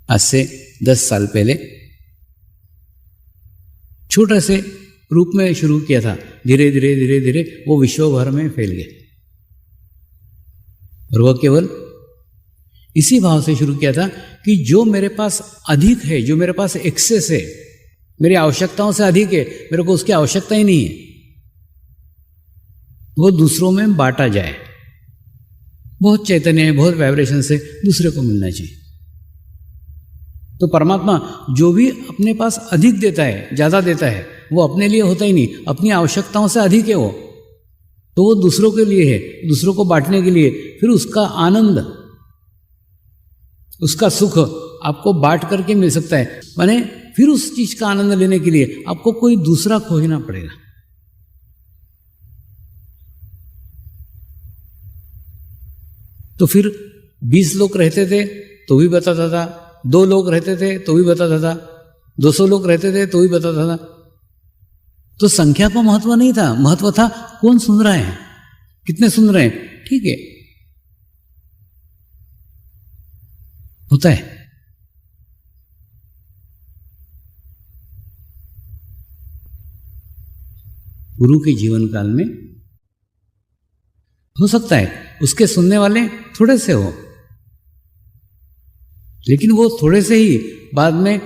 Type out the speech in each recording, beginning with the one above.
आज से 10 साल पहले छोटे से रूप में शुरू किया था, धीरे धीरे धीरे धीरे वो विश्व भर में फैल गया। और वह केवल इसी भाव से शुरू किया था कि जो मेरे पास अधिक है, जो मेरे पास एक्सेस है, मेरी आवश्यकताओं से अधिक है, मेरे को उसकी आवश्यकता ही नहीं है, वो दूसरों में बांटा जाए। बहुत चैतन्य, बहुत वाइब्रेशन से दूसरे को मिलना चाहिए। तो परमात्मा जो भी अपने पास अधिक देता है, ज़्यादा देता है, वो अपने लिए होता ही नहीं, अपनी आवश्यकताओं से अधिक है वो, तो वो दूसरों के लिए है, दूसरों को बांटने के लिए। फिर उसका आनंद, उसका सुख आपको बांट करके मिल सकता है। माने फिर उस चीज का आनंद लेने के लिए आपको कोई दूसरा खोजना पड़ेगा। तो फिर 20 लोग रहते थे तो भी बताता था, 2 लोग रहते थे तो भी बताता था, 200 लोग रहते थे तो भी बताता था। तो संख्या का महत्व नहीं था, महत्व था कौन सुन रहा है, कितने सुन रहे हैं। ठीक है, होता है। गुरु के जीवन काल में हो सकता है उसके सुनने वाले थोड़े से हो, लेकिन वो थोड़े से ही बाद में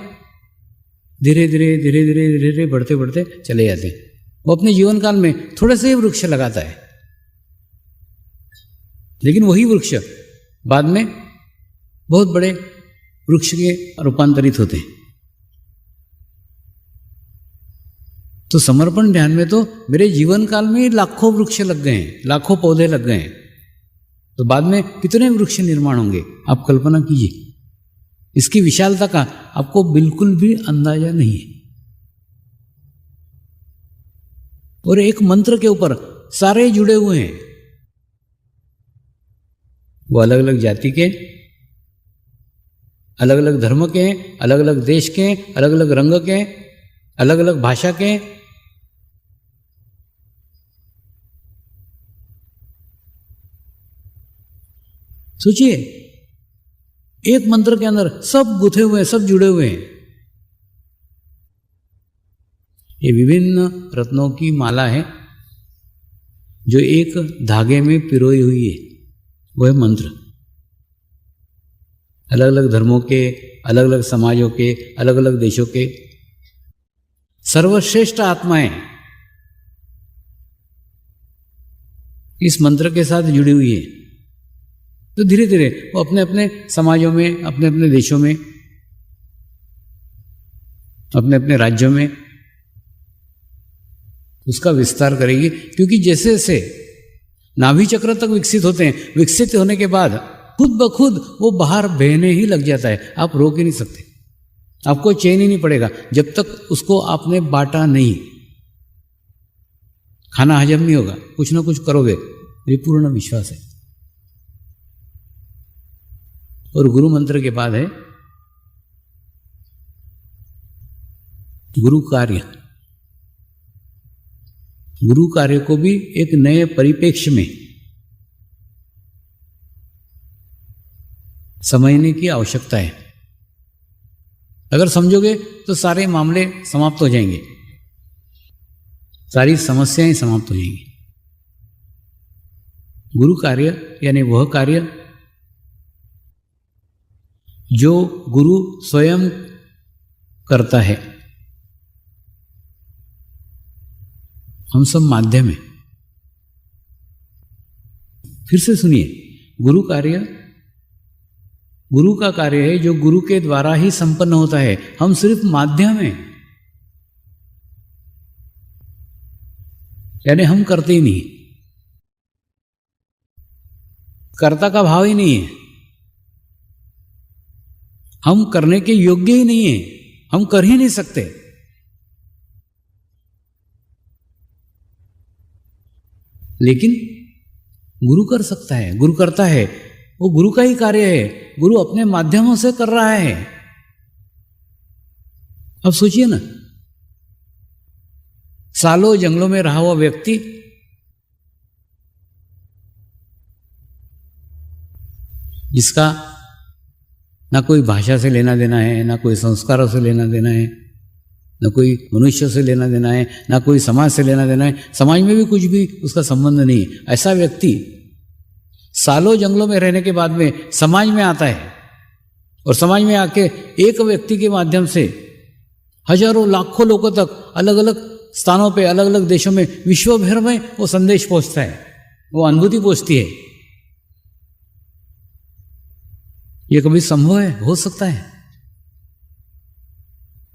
धीरे धीरे धीरे धीरे धीरे धीरे बढ़ते बढ़ते चले जाते हैं। वो अपने जीवन काल में थोड़े से ही वृक्ष लगाता है, लेकिन वही वृक्ष बाद में बहुत बड़े वृक्ष के रूपांतरित होते हैं। तो समर्पण ध्यान में तो मेरे जीवन काल में लाखों वृक्ष लग गए हैं, लाखों पौधे लग गए हैं, तो बाद में कितने वृक्ष निर्माण होंगे आप कल्पना कीजिए। इसकी विशालता का आपको बिल्कुल भी अंदाजा नहीं है। और एक मंत्र के ऊपर सारे जुड़े हुए हैं। वो अलग अलग जाति के, अलग अलग धर्म के, अलग अलग देश के, अलग अलग रंग के, अलग अलग भाषा के। सोचिए, एक मंत्र के अंदर सब गुथे हुए हैं, सब जुड़े हुए हैं। ये विभिन्न रत्नों की माला है जो एक धागे में पिरोई हुई है, वो है मंत्र। अलग अलग धर्मों के, अलग अलग समाजों के, अलग अलग देशों के सर्वश्रेष्ठ आत्माएं इस मंत्र के साथ जुड़ी हुई है। तो धीरे धीरे वो अपने अपने समाजों में, अपने अपने देशों में, अपने अपने राज्यों में उसका विस्तार करेगी। क्योंकि जैसे जैसे नाभि चक्र तक विकसित होते हैं, विकसित होने के बाद खुद ब खुद वो बाहर बहने ही लग जाता है। आप रोक ही नहीं सकते, आपको चैन ही नहीं पड़ेगा जब तक उसको आपने बांटा नहीं। खाना हजम नहीं होगा, कुछ ना कुछ करोगे, ये पूर्ण विश्वास है। और गुरु मंत्र के बाद है गुरु कार्य। गुरु कार्य को भी एक नए परिप्रेक्ष्य में समझने की आवश्यकता है। अगर समझोगे तो सारे मामले समाप्त हो जाएंगे, सारी समस्याएं समाप्त हो जाएंगी। गुरु कार्य यानी वह कार्य जो गुरु स्वयं करता है, हम सब माध्यम है। फिर से सुनिए, गुरु कार्य गुरु का कार्य है जो गुरु के द्वारा ही संपन्न होता है। हम सिर्फ माध्यम हैं, यानी हम करते ही नहीं, कर्ता का भाव ही नहीं है, हम करने के योग्य ही नहीं है, हम कर ही नहीं सकते। लेकिन गुरु कर सकता है, गुरु करता है, वो गुरु का ही कार्य है, गुरु अपने माध्यमों से कर रहा है। अब सोचिए ना, सालों जंगलों में रहा हुआ व्यक्ति जिसका ना कोई भाषा से लेना देना है, ना कोई संस्कारों से लेना देना है, ना कोई मनुष्य से लेना देना है, ना कोई समाज से लेना देना है, समाज में भी कुछ भी उसका संबंध नहीं है। ऐसा व्यक्ति सालों जंगलों में रहने के बाद में समाज में आता है और समाज में आके एक व्यक्ति के माध्यम से हजारों लाखों लोगों तक अलग अलग स्थानों पे, अलग अलग देशों में, विश्व भर में वो संदेश पहुंचता है, वो अनुभूति पहुंचती है। ये कभी संभव है? हो सकता है?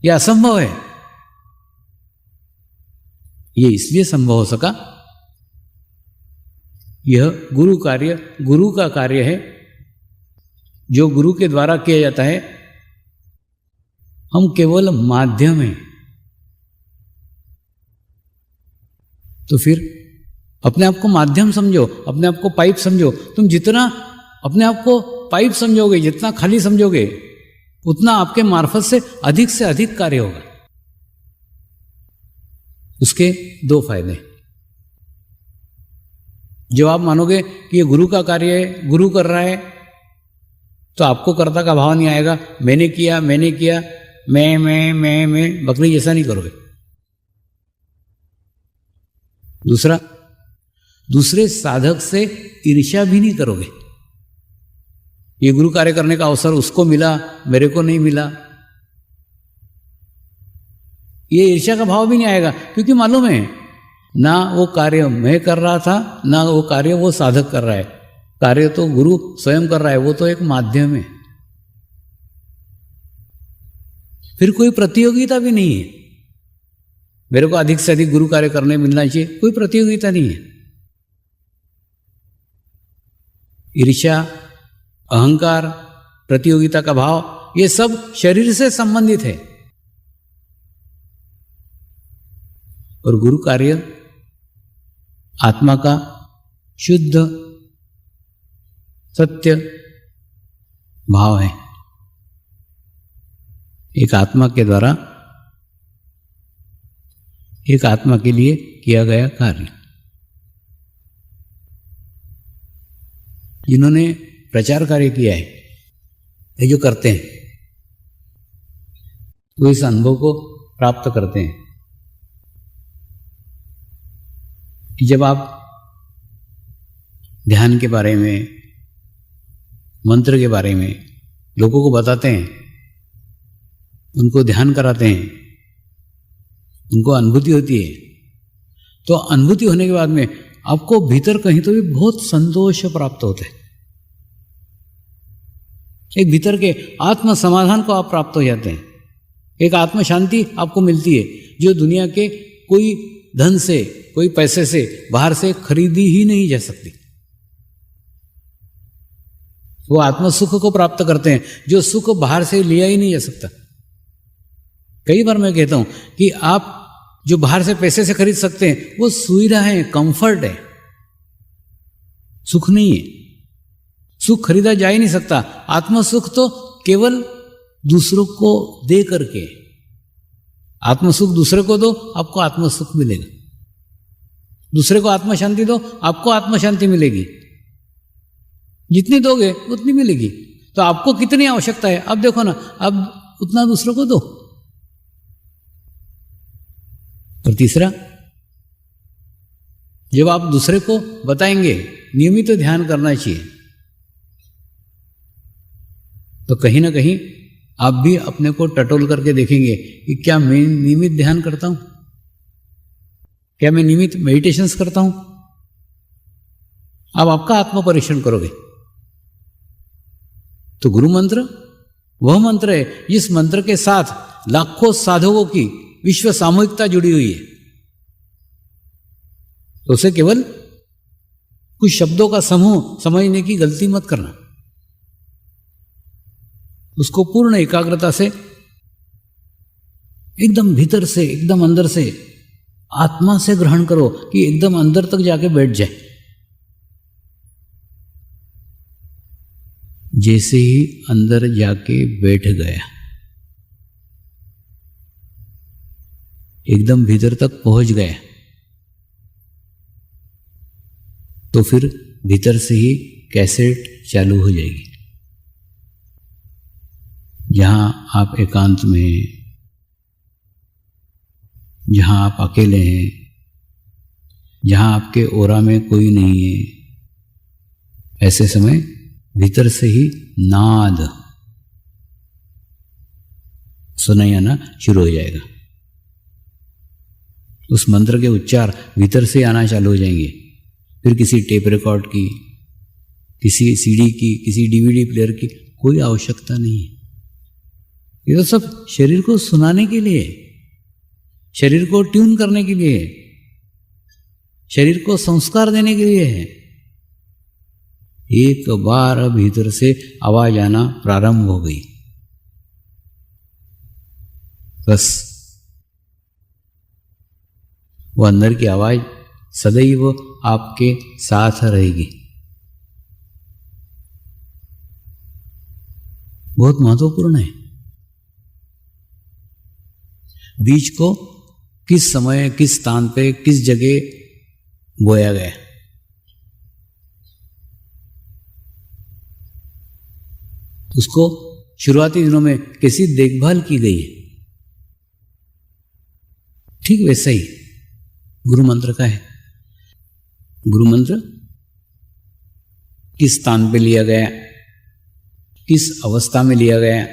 यह असंभव है। ये इसलिए संभव हो सका, यह गुरु का कार्य है, जो गुरु के द्वारा किया जाता है। हम केवल माध्यम हैं। तो फिर अपने आप को माध्यम समझो, अपने आप को पाइप समझो। तुम जितना अपने आप को पाइप समझोगे, जितना खाली समझोगे, उतना आपके मार्फत से अधिक कार्य होगा। उसके दो फायदे। जब आप मानोगे कि ये गुरु का कार्य है, गुरु कर रहा है, तो आपको कर्ता का भाव नहीं आएगा। मैंने किया, मैं बकरी जैसा नहीं करोगे। दूसरा, दूसरे साधक से ईर्ष्या भी नहीं करोगे। ये गुरु कार्य करने का अवसर उसको मिला, मेरे को नहीं मिला, ये ईर्ष्या का भाव भी नहीं आएगा, क्योंकि मालूम है ना वो कार्य मैं कर रहा था, ना वो कार्य वो साधक कर रहा है। कार्य तो गुरु स्वयं कर रहा है, वो तो एक माध्यम है। फिर कोई प्रतियोगिता भी नहीं है। मेरे को अधिक से अधिक गुरु कार्य करने मिलना चाहिए, कोई प्रतियोगिता नहीं है। ईर्ष्या, अहंकार, प्रतियोगिता का भाव, ये सब शरीर से संबंधित है। और गुरु कार्य आत्मा का शुद्ध सत्य भाव है। एक आत्मा के द्वारा, एक आत्मा के लिए किया गया कार्य। जिन्होंने प्रचार कार्य किया है, ये जो करते हैं, वो इस अनुभव को प्राप्त करते हैं कि जब आप ध्यान के बारे में, मंत्र के बारे में लोगों को बताते हैं, उनको ध्यान कराते हैं, उनको अनुभूति होती है, तो अनुभूति होने के बाद में आपको भीतर कहीं तो भी बहुत संतोष प्राप्त होता है। एक भीतर के आत्म समाधान को आप प्राप्त हो जाते हैं। एक आत्म शांति आपको मिलती है, जो दुनिया के कोई धन से, कोई पैसे से, बाहर से खरीदी ही नहीं जा सकती। वो आत्म सुख को प्राप्त करते हैं, जो सुख बाहर से लिया ही नहीं जा सकता। कई बार मैं कहता हूं कि आप जो बाहर से पैसे से खरीद सकते हैं, वो सुविधा है, कंफर्ट है, सुख नहीं है। सुख खरीदा जा ही नहीं सकता। आत्म सुख तो केवल दूसरों को दे करके, आत्म सुख दूसरे को दो, आपको आत्म सुख मिलेगा। दूसरे को आत्म शांति दो, आपको आत्म शांति मिलेगी। जितनी दोगे उतनी मिलेगी। तो आपको कितनी आवश्यकता है, अब देखो ना, अब उतना दूसरों को दो। और तीसरा, जब आप दूसरे को बताएंगे नियमित ध्यान करना चाहिए, तो कहीं ना कहीं आप भी अपने को टटोल करके देखेंगे कि क्या मैं नियमित ध्यान करता हूं, क्या मैं नियमित मेडिटेशंस करता हूं। आप आपका आत्म परीक्षण करोगे। तो गुरु मंत्र वह मंत्र है जिस मंत्र के साथ लाखों साधकों की विश्व सामूहिकता जुड़ी हुई है। तो उसे केवल कुछ शब्दों का समूह समझने की गलती मत करना। उसको पूर्ण एकाग्रता से, एकदम भीतर से, एकदम अंदर से, आत्मा से ग्रहण करो कि एकदम अंदर तक जाके बैठ जाए। जैसे ही अंदर जाके बैठ गया, एकदम भीतर तक पहुंच गया, तो फिर भीतर से ही कैसेट चालू हो जाएगी। जहाँ आप एकांत में, जहाँ आप अकेले हैं, जहाँ आपके ओरा में कोई नहीं है, ऐसे समय भीतर से ही नाद सुनाई आना शुरू हो जाएगा। उस मंत्र के उच्चार भीतर से आना चालू हो जाएंगे। फिर किसी टेप रिकॉर्ड की, किसी सीडी की, किसी डीवीडी प्लेयर की कोई आवश्यकता नहीं है। ये तो सब शरीर को सुनाने के लिए, शरीर को ट्यून करने के लिए, शरीर को संस्कार देने के लिए है। एक बार भीतर से आवाज आना प्रारंभ हो गई, बस वो अंदर की आवाज सदैव आपके साथ रहेगी। बहुत महत्वपूर्ण है। बीज को किस समय, किस स्थान पे, किस जगह बोया गया, उसको शुरुआती दिनों में कैसी देखभाल की गई है, ठीक वैसा ही गुरु मंत्र का है। गुरु मंत्र किस स्थान पे लिया गया, किस अवस्था में लिया गया,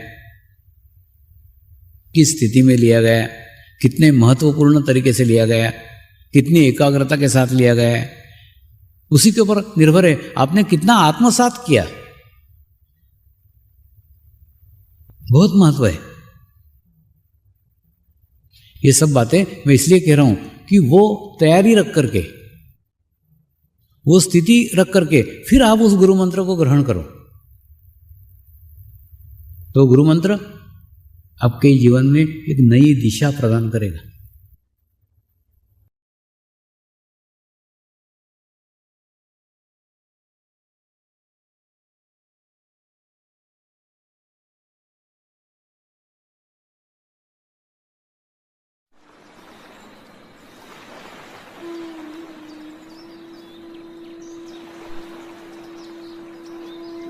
किस स्थिति में लिया गया, कितने महत्वपूर्ण तरीके से लिया गया, कितनी एकाग्रता के साथ लिया गया है, उसी के ऊपर निर्भर है आपने कितना आत्मसात किया। बहुत महत्व है। ये सब बातें मैं इसलिए कह रहा हूं कि वो तैयारी रख करके, वो स्थिति रख करके फिर आप उस गुरु मंत्र को ग्रहण करो, तो गुरु मंत्र आपके जीवन में एक नई दिशा प्रदान करेगा।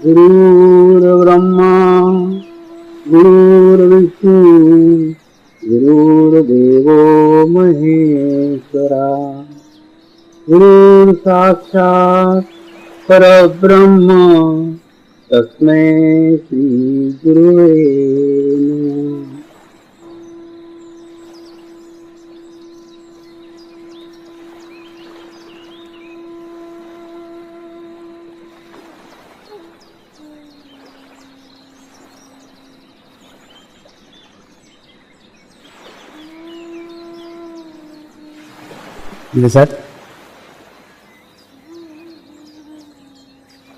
गुरुर्ब्रह्मा गुरुर्विष्णु गुरुर्देवो महेश्वरा गुरुर्साक्षात् परब्रह्म तस्मै श्री गुरुवे नमः। मेरे साथ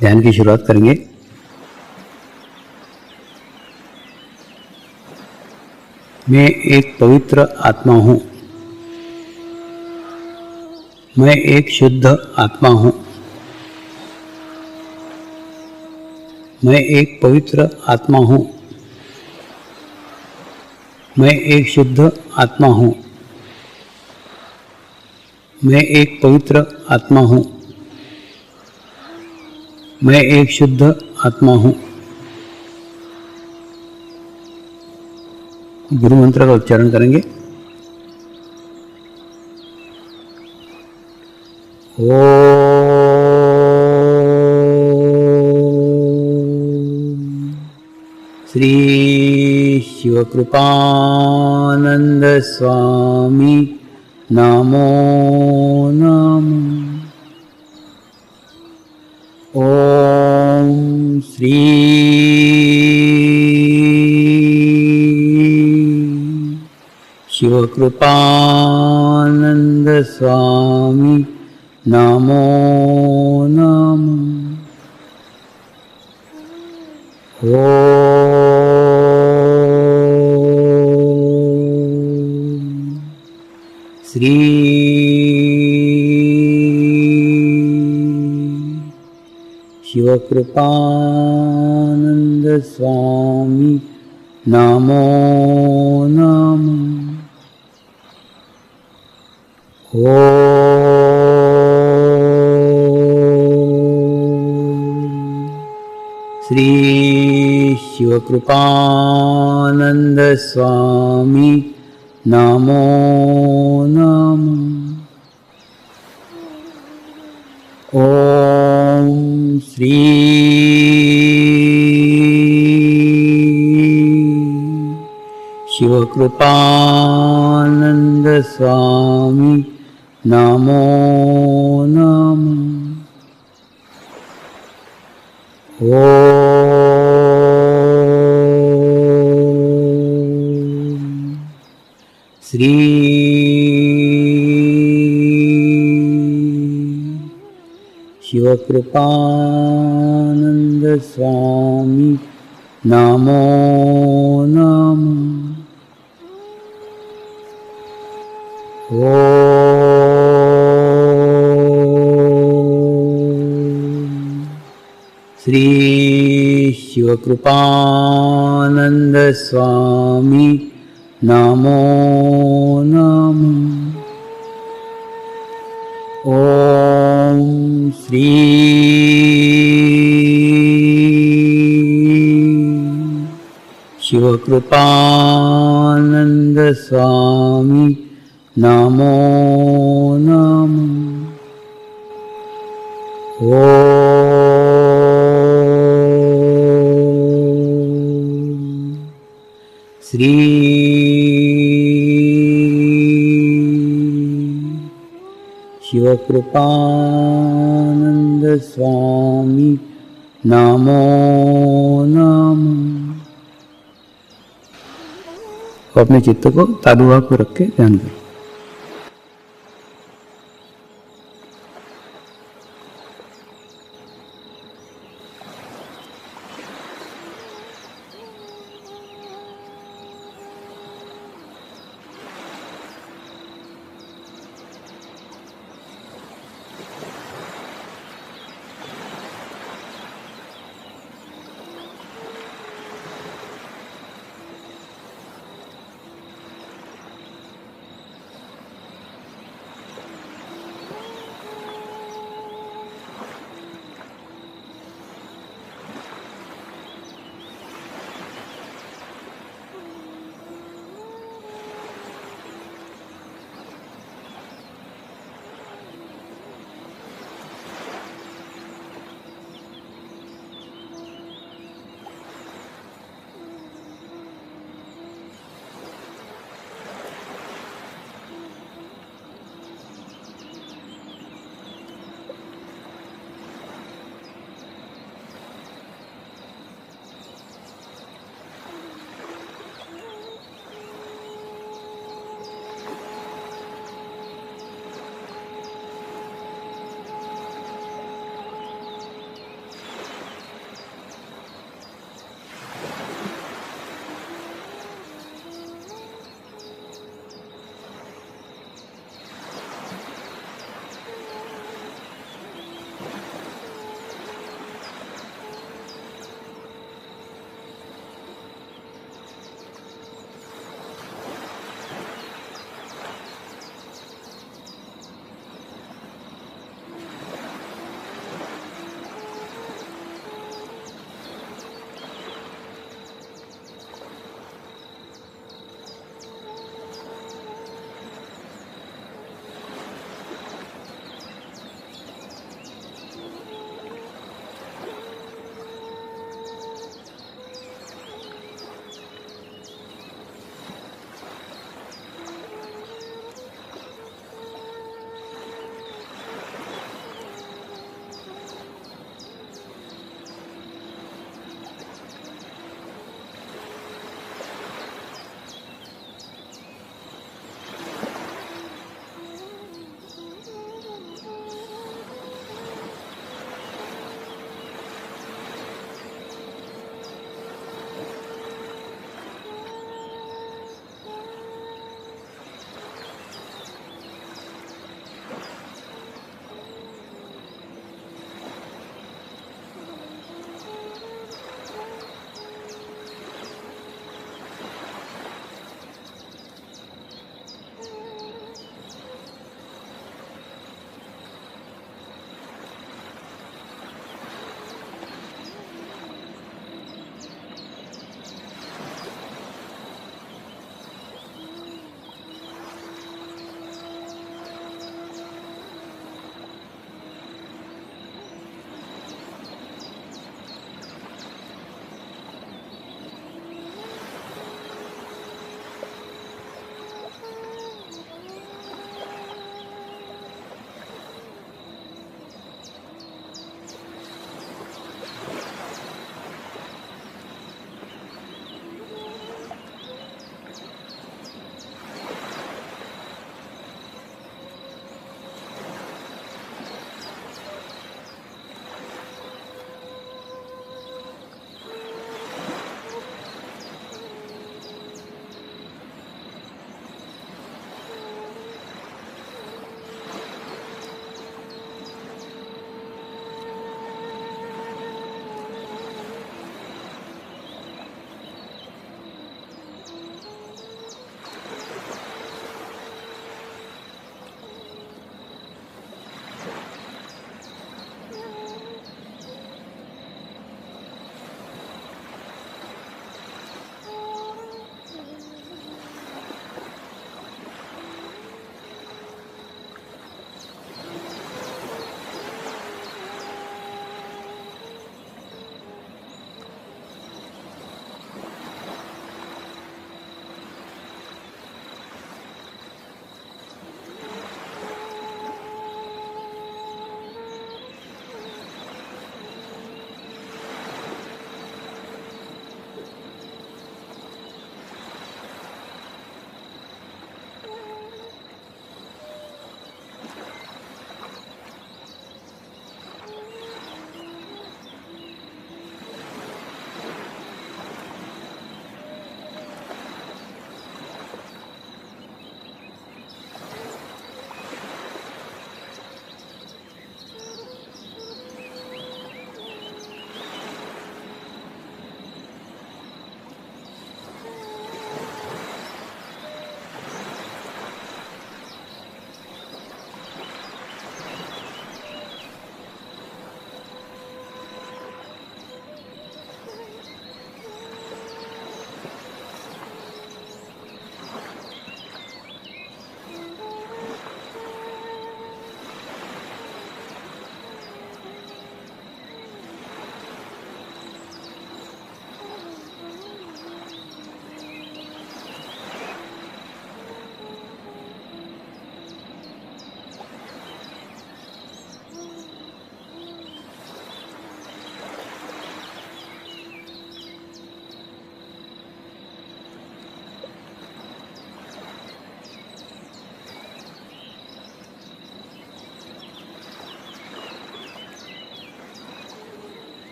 ध्यान की शुरुआत करेंगे। मैं एक पवित्र आत्मा हूं, मैं एक शुद्ध आत्मा हूं, मैं एक पवित्र आत्मा हूं, मैं एक शुद्ध आत्मा हूं, मैं एक पवित्र आत्मा हूं, मैं एक शुद्ध आत्मा हूं। गुरु मंत्र का उच्चारण करेंगे। ओम श्री शिवकृपानंद स्वामी नमो नमः। ओम श्री शिवकृपानंद स्वामी नमो नमः। ओम श्री शिवकृपानंद स्वामी नमो नमः। ओम श्री शिव शिवकृपानंद स्वामी नमो नमः। ओम श्री शिवकृपानंद स्वामी नमो नमः। ओम श्री शिवकृपानंद स्वामी नमो नमः। ओम श्री शिवकृपानंद स्वामी नमो नमः। ओम श्री शिवकृपानंद स्वामी नमो नमः। ओम श्री शिवकृपानंद स्वामी नमो नमः। अपने चित्त को तालुआ को रख के ध्यान करें।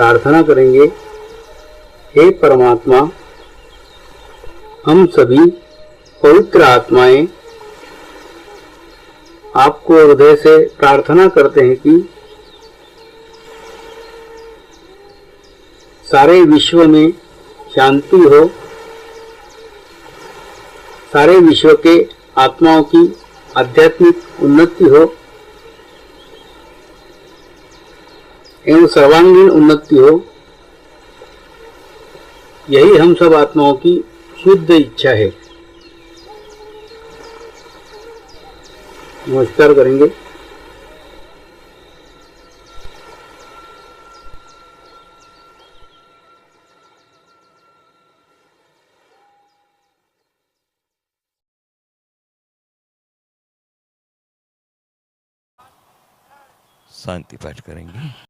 प्रार्थना करेंगे, हे परमात्मा, हम सभी पवित्र आत्माएं आपको हृदय से प्रार्थना करते हैं कि सारे विश्व में शांति हो, सारे विश्व के आत्माओं की आध्यात्मिक उन्नति हो एवं सर्वांगीण उन्नति हो। यही हम सब आत्माओं की शुद्ध इच्छा है। नमस्कार करेंगे। शांति पाठ करेंगे।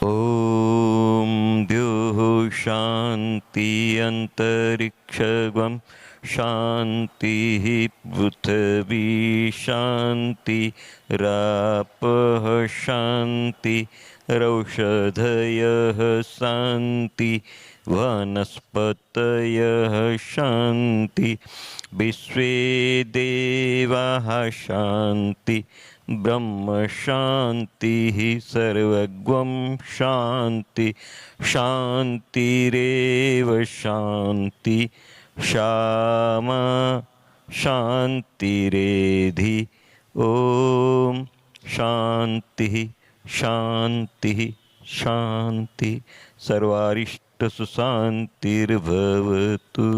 ओम द्युः शांति अंतरिक्षगम शांति पृथ्वी शांति रापः शांति रौषधयः शांति वनस्पतयः शांति विश्वे देवाः शांति ब्रह्म शांति सर्वगं शांति शांतिरेव शांति श्यामा शांतिरेधि। ओम शांति शांति शांति सर्वारिष्ट सुशांतिर्भवतु।